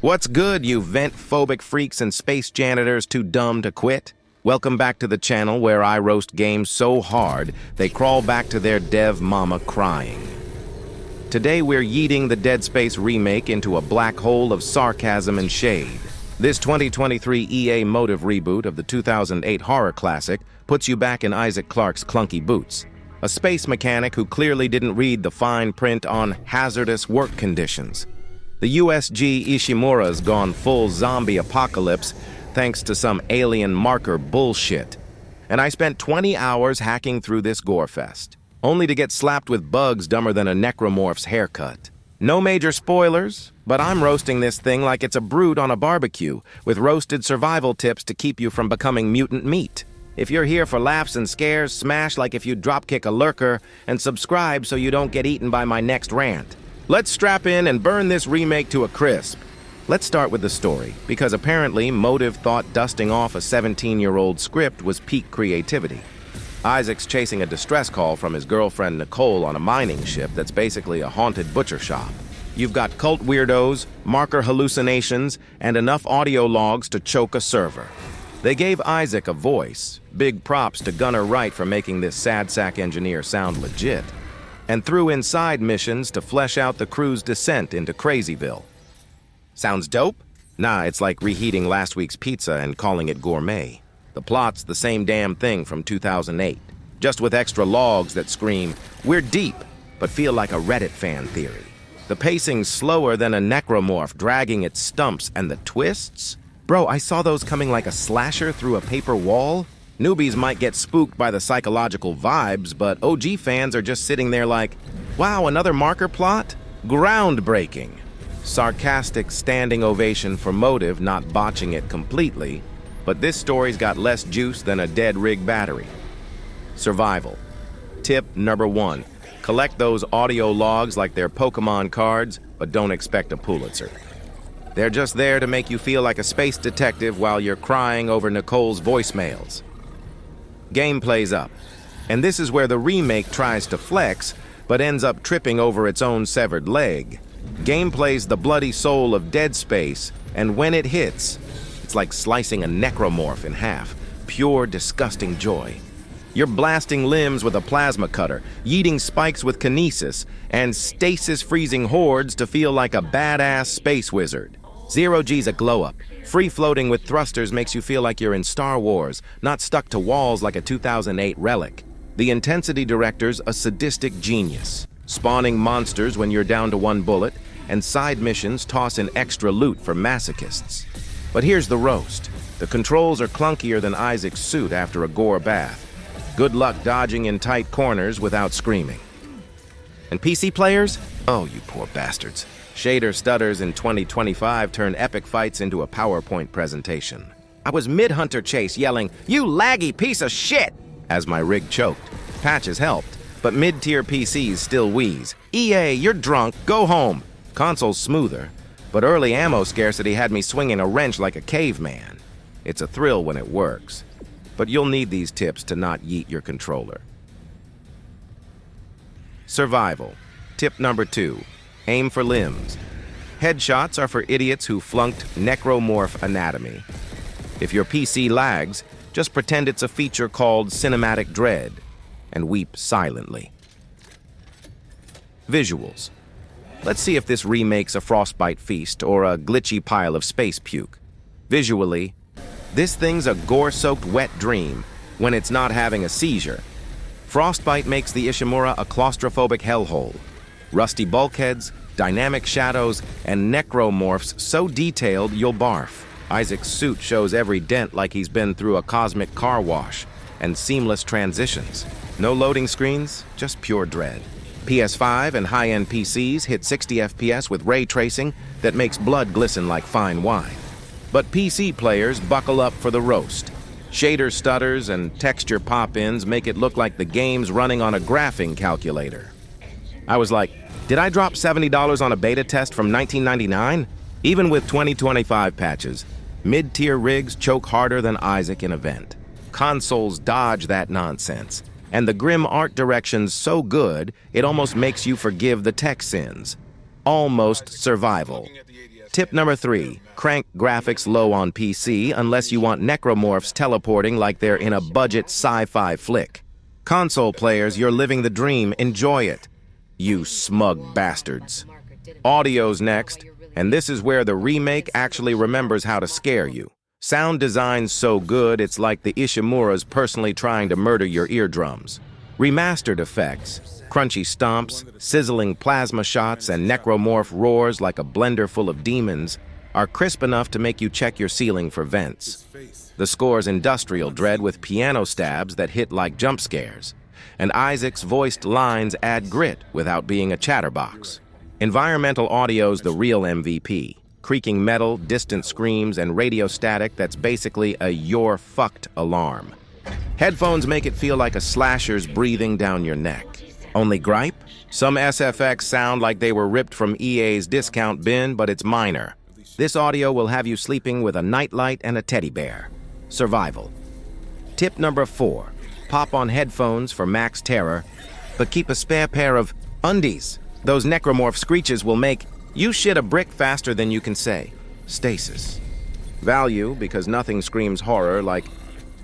What's good, you vent-phobic freaks and space janitors too dumb to quit? Welcome back to the channel where I roast games so hard they crawl back to their dev mama crying. Today we're yeeting the Dead Space Remake into a black hole of sarcasm and shade. This 2023 EA Motive reboot of the 2008 horror classic puts you back in Isaac Clarke's clunky boots. A space mechanic who clearly didn't read the fine print on hazardous work conditions. The USG Ishimura's gone full zombie apocalypse thanks to some alien marker bullshit. And I spent 20 hours hacking through this gore fest, only to get slapped with bugs dumber than a necromorph's haircut. No major spoilers, but I'm roasting this thing like it's a brood on a barbecue, with roasted survival tips to keep you from becoming mutant meat. If you're here for laughs and scares, smash like if you dropkick a lurker, and subscribe so you don't get eaten by my next rant. Let's strap in and burn this remake to a crisp. Let's start with the story, because apparently Motive thought dusting off a 17-year-old script was peak creativity. Isaac's chasing a distress call from his girlfriend Nicole on a mining ship that's basically a haunted butcher shop. You've got cult weirdos, marker hallucinations, and enough audio logs to choke a server. They gave Isaac a voice, big props to Gunnar Wright for making this sad sack engineer sound legit, and threw in side missions to flesh out the crew's descent into Crazyville. Sounds dope? Nah, it's like reheating last week's pizza and calling it gourmet. The plot's the same damn thing from 2008, just with extra logs that scream, "We're deep," but feel like a Reddit fan theory. The pacing's slower than a necromorph dragging its stumps, and the twists? Bro, I saw those coming like a slasher through a paper wall. Newbies might get spooked by the psychological vibes, but OG fans are just sitting there like, wow, another marker plot? Groundbreaking. Sarcastic standing ovation for Motive not botching it completely, but this story's got less juice than a dead rig battery. Survival. Tip number 1. Collect those audio logs like they're Pokemon cards, but don't expect a Pulitzer. They're just there to make you feel like a space detective while you're crying over Nicole's voicemails. Gameplay's up, and this is where the remake tries to flex, but ends up tripping over its own severed leg. Gameplay's the bloody soul of Dead Space, and when it hits, it's like slicing a necromorph in half. Pure, disgusting joy. You're blasting limbs with a plasma cutter, yeeting spikes with kinesis, and stasis-freezing hordes to feel like a badass space wizard. Zero G's a glow-up. Free-floating with thrusters makes you feel like you're in Star Wars, not stuck to walls like a 2008 relic. The intensity director's a sadistic genius, spawning monsters when you're down to one bullet, and side missions toss in extra loot for masochists. But here's the roast. The controls are clunkier than Isaac's suit after a gore bath. Good luck dodging in tight corners without screaming. And PC players? Oh, you poor bastards. Shader stutters in 2025 turn epic fights into a PowerPoint presentation. I was mid-hunter chase yelling, "You laggy piece of shit!" as my rig choked. Patches helped, but mid-tier PCs still wheeze. EA, you're drunk, go home. Console's smoother, but early ammo scarcity had me swinging a wrench like a caveman. It's a thrill when it works, but you'll need these tips to not yeet your controller. Survival. Tip number 2. Aim for limbs. Headshots are for idiots who flunked necromorph anatomy. If your PC lags, just pretend it's a feature called Cinematic Dread and weep silently. Visuals. Let's see if this remake's a Frostbite feast or a glitchy pile of space puke. Visually, this thing's a gore-soaked wet dream when it's not having a seizure. Frostbite makes the Ishimura a claustrophobic hellhole. Rusty bulkheads, dynamic shadows, and necromorphs so detailed you'll barf. Isaac's suit shows every dent like he's been through a cosmic car wash, and seamless transitions. No loading screens, just pure dread. PS5 and high-end PCs hit 60 FPS with ray tracing that makes blood glisten like fine wine. But PC players buckle up for the roast. Shader stutters and texture pop-ins make it look like the game's running on a graphing calculator. I was like, did I drop $70 on a beta test from 1999? Even with 2025 patches, mid-tier rigs choke harder than Isaac in Event. Consoles dodge that nonsense, and the grim art direction's so good, it almost makes you forgive the tech sins. Almost survival. Tip number 3, crank graphics low on PC unless you want necromorphs teleporting like they're in a budget sci-fi flick. Console players, you're living the dream, enjoy it. You smug bastards. Audio's next, and this is where the remake actually remembers how to scare you. Sound design's so good, it's like the Ishimura's personally trying to murder your eardrums. Remastered effects, crunchy stomps, sizzling plasma shots, and necromorph roars like a blender full of demons are crisp enough to make you check your ceiling for vents. The score's industrial dread with piano stabs that hit like jump scares, and Isaac's voiced lines add grit without being a chatterbox. Environmental audio's the real MVP. Creaking metal, distant screams, and radio static that's basically a "you're fucked" alarm. Headphones make it feel like a slasher's breathing down your neck. Only gripe? Some SFX sound like they were ripped from EA's discount bin, but it's minor. This audio will have you sleeping with a nightlight and a teddy bear. Survival. Tip number 4. Pop on headphones for max terror, but keep a spare pair of undies. Those necromorph screeches will make you shit a brick faster than you can say. Stasis. Value, because nothing screams horror like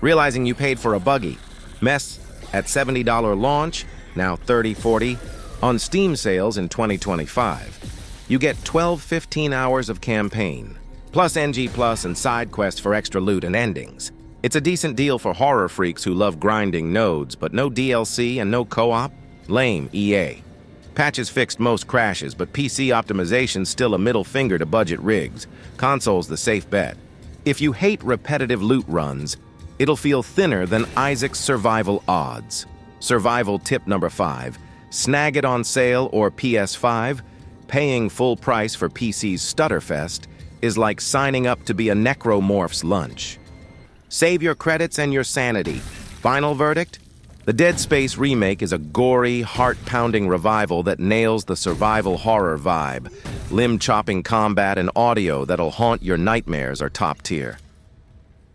realizing you paid for a buggy. Mess at $70 launch, now $30, $40, on Steam sales in 2025. You get 15 hours of campaign, plus NG Plus and side quests for extra loot and endings. It's a decent deal for horror freaks who love grinding nodes, but no DLC and no co-op? Lame, EA. Patches fixed most crashes, but PC optimization's still a middle finger to budget rigs. Console's the safe bet. If you hate repetitive loot runs, it'll feel thinner than Isaac's survival odds. Survival tip number 5. Snag it on sale or PS5. Paying full price for PC's Stutterfest is like signing up to be a necromorph's lunch. Save your credits and your sanity. Final verdict? The Dead Space Remake is a gory, heart-pounding revival that nails the survival horror vibe. Limb-chopping combat and audio that'll haunt your nightmares are top tier.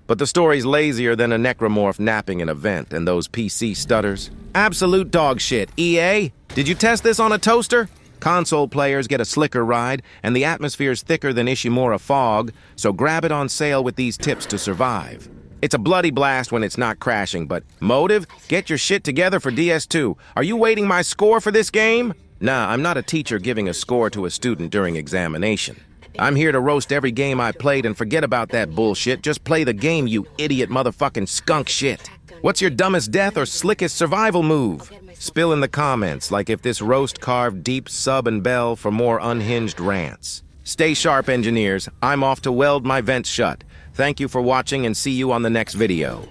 But the story's lazier than a necromorph napping in a vent, and those PC stutters? Absolute dog shit. EA, did you test this on a toaster? Console players get a slicker ride, and the atmosphere's thicker than Ishimura fog, so grab it on sale with these tips to survive. It's a bloody blast when it's not crashing, but motive? Get your shit together for DS2. Are you waiting my score for this game? Nah, I'm not a teacher giving a score to a student during examination. I'm here to roast every game I played and forget about that bullshit. Just play the game, you idiot motherfucking skunk shit. What's your dumbest death or slickest survival move? Spill in the comments, like if this roast carved deep sub and bell for more unhinged rants. Stay sharp, engineers. I'm off to weld my vents shut. Thank you for watching and see you on the next video.